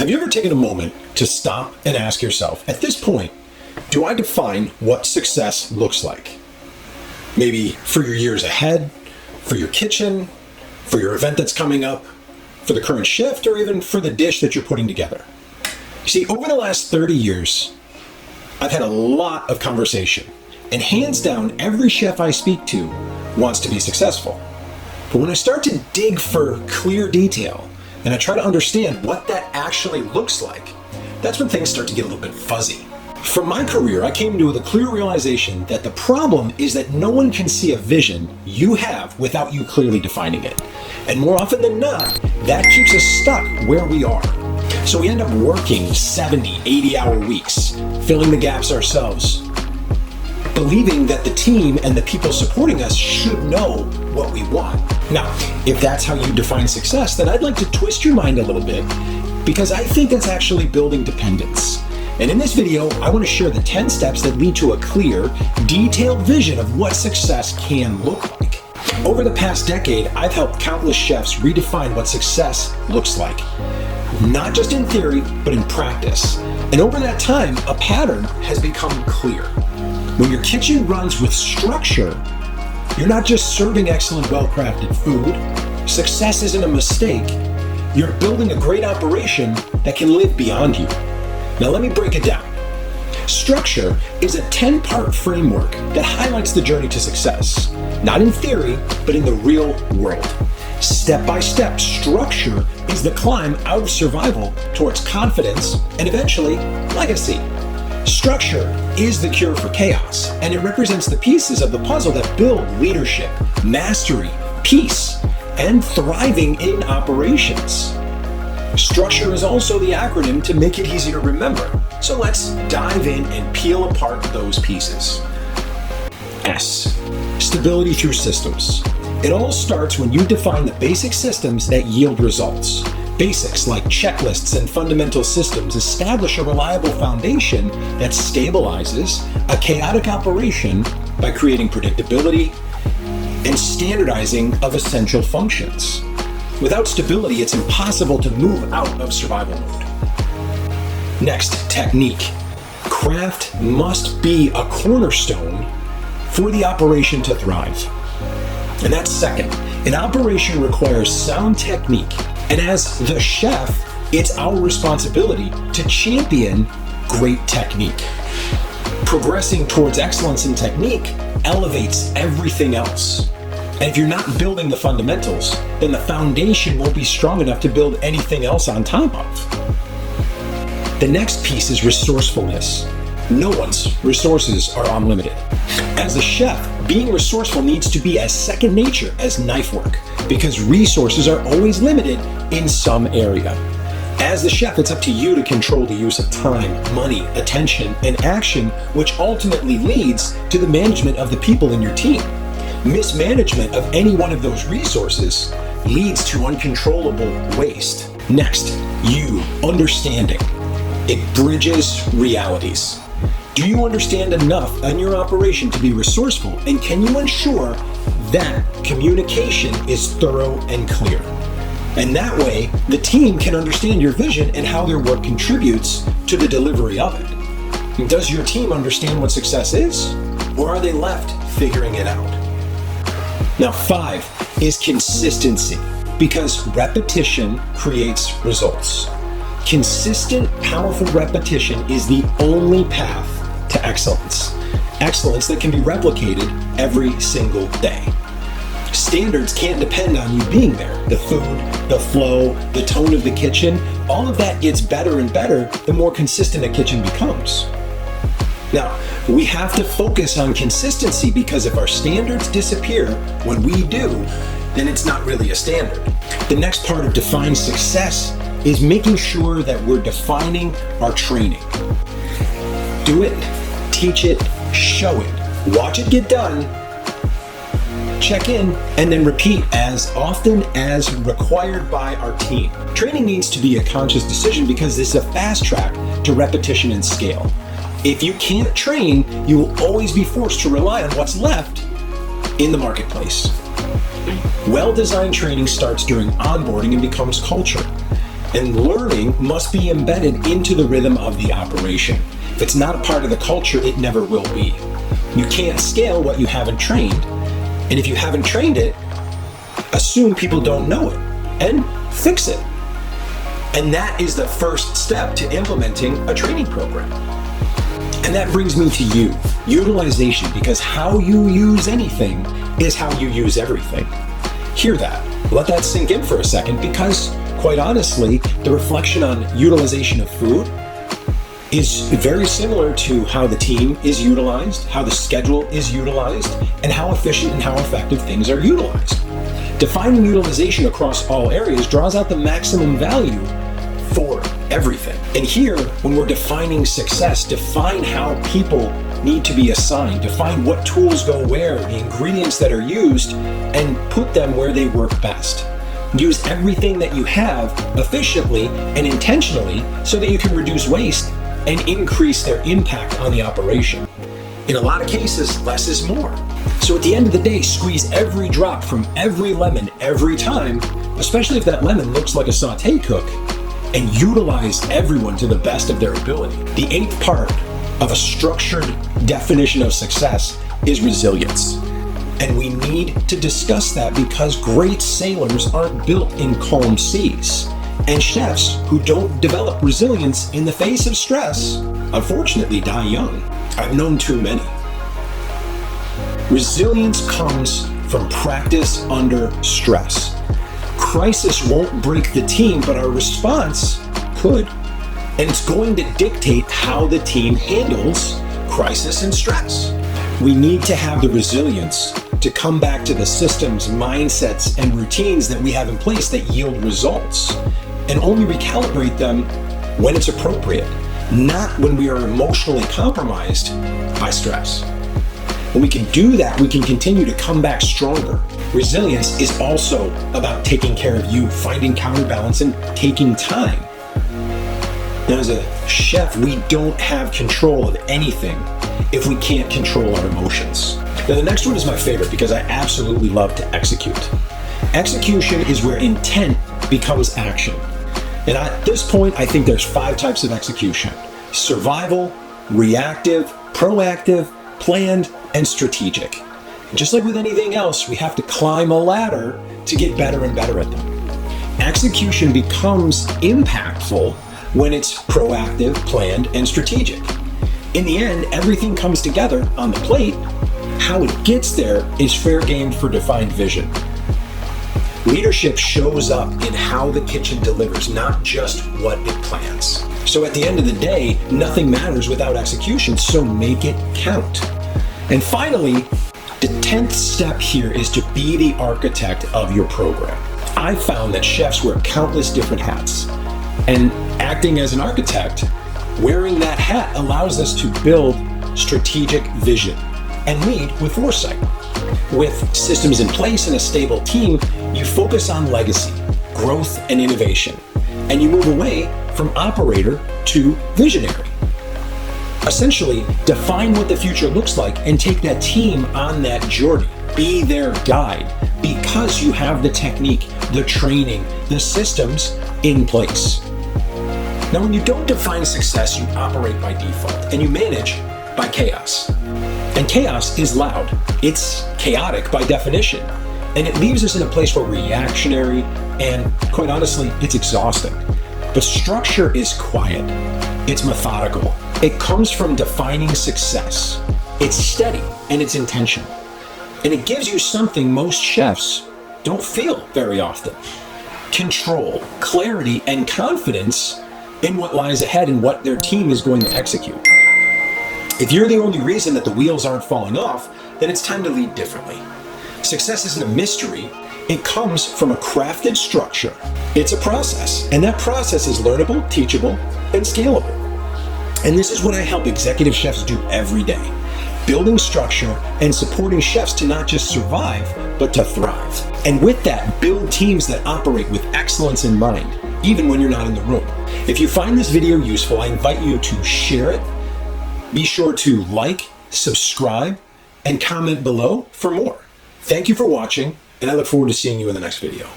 Have you ever taken a moment to stop and ask yourself, at this point, do I define what success looks like? Maybe for your years ahead, for your kitchen, for your event that's coming up, for the current shift, or even for the dish that you're putting together. You see, over the last 30 years, I've had a lot of conversation, and hands down, every chef I speak to wants to be successful. But when I start to dig for clear detail, and I try to understand what that actually looks like, that's when things start to get a little bit fuzzy. From my career, I came to the clear realization that the problem is that no one can see a vision you have without you clearly defining it. And more often than not, that keeps us stuck where we are. So we end up working 70, 80-hour weeks, filling the gaps ourselves, believing that the team and the people supporting us should know what we want. Now, if that's how you define success, then I'd like to twist your mind a little bit, because I think that's actually building dependence. And in this video, I want to share the 10 steps that lead to a clear, detailed vision of what success can look like. Over the past decade, I've helped countless chefs redefine what success looks like. Not just in theory, but in practice. And over that time, a pattern has become clear. When your kitchen runs with structure, you're not just serving excellent, well-crafted food. Success isn't a mistake. You're building a great operation that can live beyond you. Now let me break it down. Structure is a 10-part framework that highlights the journey to success. Not in theory, but in the real world. Step by step, structure is the climb out of survival towards confidence and eventually legacy. Structure is the cure for chaos, and it represents the pieces of the puzzle that build leadership, mastery, peace, and thriving in operations. Structure is also the acronym to make it easy to remember. So let's dive in and peel apart those pieces. S. Stability through systems. It all starts when you define the basic systems that yield results. Basics like checklists and fundamental systems establish a reliable foundation that stabilizes a chaotic operation by creating predictability and standardizing of essential functions. Without stability, it's impossible to move out of survival mode. Next, technique. Craft must be a cornerstone for the operation to thrive. And that's second. An operation requires sound technique. And as the chef, it's our responsibility to champion great technique. Progressing towards excellence in technique elevates everything else. And if you're not building the fundamentals, then the foundation won't be strong enough to build anything else on top of. The next piece is resourcefulness. No one's resources are unlimited. As a chef, being resourceful needs to be as second nature as knife work, because resources are always limited in some area. As the chef, it's up to you to control the use of time, money, attention, and action, which ultimately leads to the management of the people in your team. Mismanagement of any one of those resources leads to uncontrollable waste. Next, you understanding. It bridges realities. Do you understand enough in your operation to be resourceful, and can you ensure that communication is thorough and clear? And that way, the team can understand your vision and how their work contributes to the delivery of it. Does your team understand what success is, or are they left figuring it out? Now, 5 is consistency, because repetition creates results. Consistent, powerful repetition is the only path to excellence. Excellence that can be replicated every single day. Standards can't depend on you being there. The food, the flow, the tone of the kitchen, all of that gets better and better the more consistent a kitchen becomes. Now, we have to focus on consistency, because if our standards disappear when we do, then it's not really a standard. The next part of defining success is making sure that we're defining our training. Do it, teach it, show it, watch it get done, check in, and then repeat as often as required by our team. Training needs to be a conscious decision, because this is a fast track to repetition and scale. If you can't train, you will always be forced to rely on what's left in the marketplace. Well-designed training starts during onboarding and becomes culture. And learning must be embedded into the rhythm of the operation. If it's not a part of the culture, it never will be. You can't scale what you haven't trained. And if you haven't trained it, assume people don't know it and fix it. And that is the first step to implementing a training program. And that brings me to you, utilization, because how you use anything is how you use everything. Hear that. Let that sink in for a second, because quite honestly, the reflection on utilization of food is very similar to how the team is utilized, how the schedule is utilized, and how efficient and how effective things are utilized. Defining utilization across all areas draws out the maximum value for everything. And here, when we're defining success, define how people need to be assigned, define what tools go where, the ingredients that are used, and put them where they work best. Use everything that you have efficiently and intentionally so that you can reduce waste and increase their impact on the operation. In a lot of cases, less is more. So at the end of the day, squeeze every drop from every lemon every time, especially if that lemon looks like a sauté cook, and utilize everyone to the best of their ability. The 8th part of a structured definition of success is resilience. And we need to discuss that because great sailors aren't built in calm seas. And chefs who don't develop resilience in the face of stress, unfortunately, die young. I've known too many. Resilience comes from practice under stress. Crisis won't break the team, but our response could. And it's going to dictate how the team handles crisis and stress. We need to have the resilience to come back to the systems, mindsets, and routines that we have in place that yield results, and only recalibrate them when it's appropriate, not when we are emotionally compromised by stress. When we can do that, we can continue to come back stronger. Resilience is also about taking care of you, finding counterbalance, and taking time. Now, as a chef, we don't have control of anything if we can't control our emotions. Now, the next one is my favorite because I absolutely love to execute. Execution is where intent becomes action. And at this point, I think there's 5 types of execution: survival, reactive, proactive, planned, and strategic. And just like with anything else, we have to climb a ladder to get better and better at them. Execution becomes impactful when it's proactive, planned, and strategic. In the end, everything comes together on the plate. How it gets there is fair game for defined vision. Leadership shows up in how the kitchen delivers, not just what it plans. So at the end of the day, nothing matters without execution, so make it count. And finally, the 10th step here is to be the architect of your program. I've found that chefs wear countless different hats, and acting as an architect, wearing that hat allows us to build strategic vision and lead with foresight. With systems in place and a stable team, you focus on legacy, growth, and innovation, and you move away from operator to visionary. Essentially, define what the future looks like and take that team on that journey. Be their guide because you have the technique, the training, the systems in place. Now, when you don't define success, you operate by default and you manage by chaos. And chaos is loud. It's chaotic by definition. And it leaves us in a place where we're reactionary and, quite honestly, it's exhausting. But structure is quiet. It's methodical. It comes from defining success. It's steady and it's intentional. And it gives you something most chefs don't feel very often: control, clarity, and confidence in what lies ahead and what their team is going to execute. If you're the only reason that the wheels aren't falling off, then it's time to lead differently. Success isn't a mystery. It comes from a crafted structure. It's a process, and that process is learnable, teachable, and scalable. And this is what I help executive chefs do every day: building structure and supporting chefs to not just survive, but to thrive. And with that, build teams that operate with excellence in mind, even when you're not in the room. If you find this video useful, I invite you to share it. Be sure to like, subscribe, and comment below for more. Thank you for watching, and I look forward to seeing you in the next video.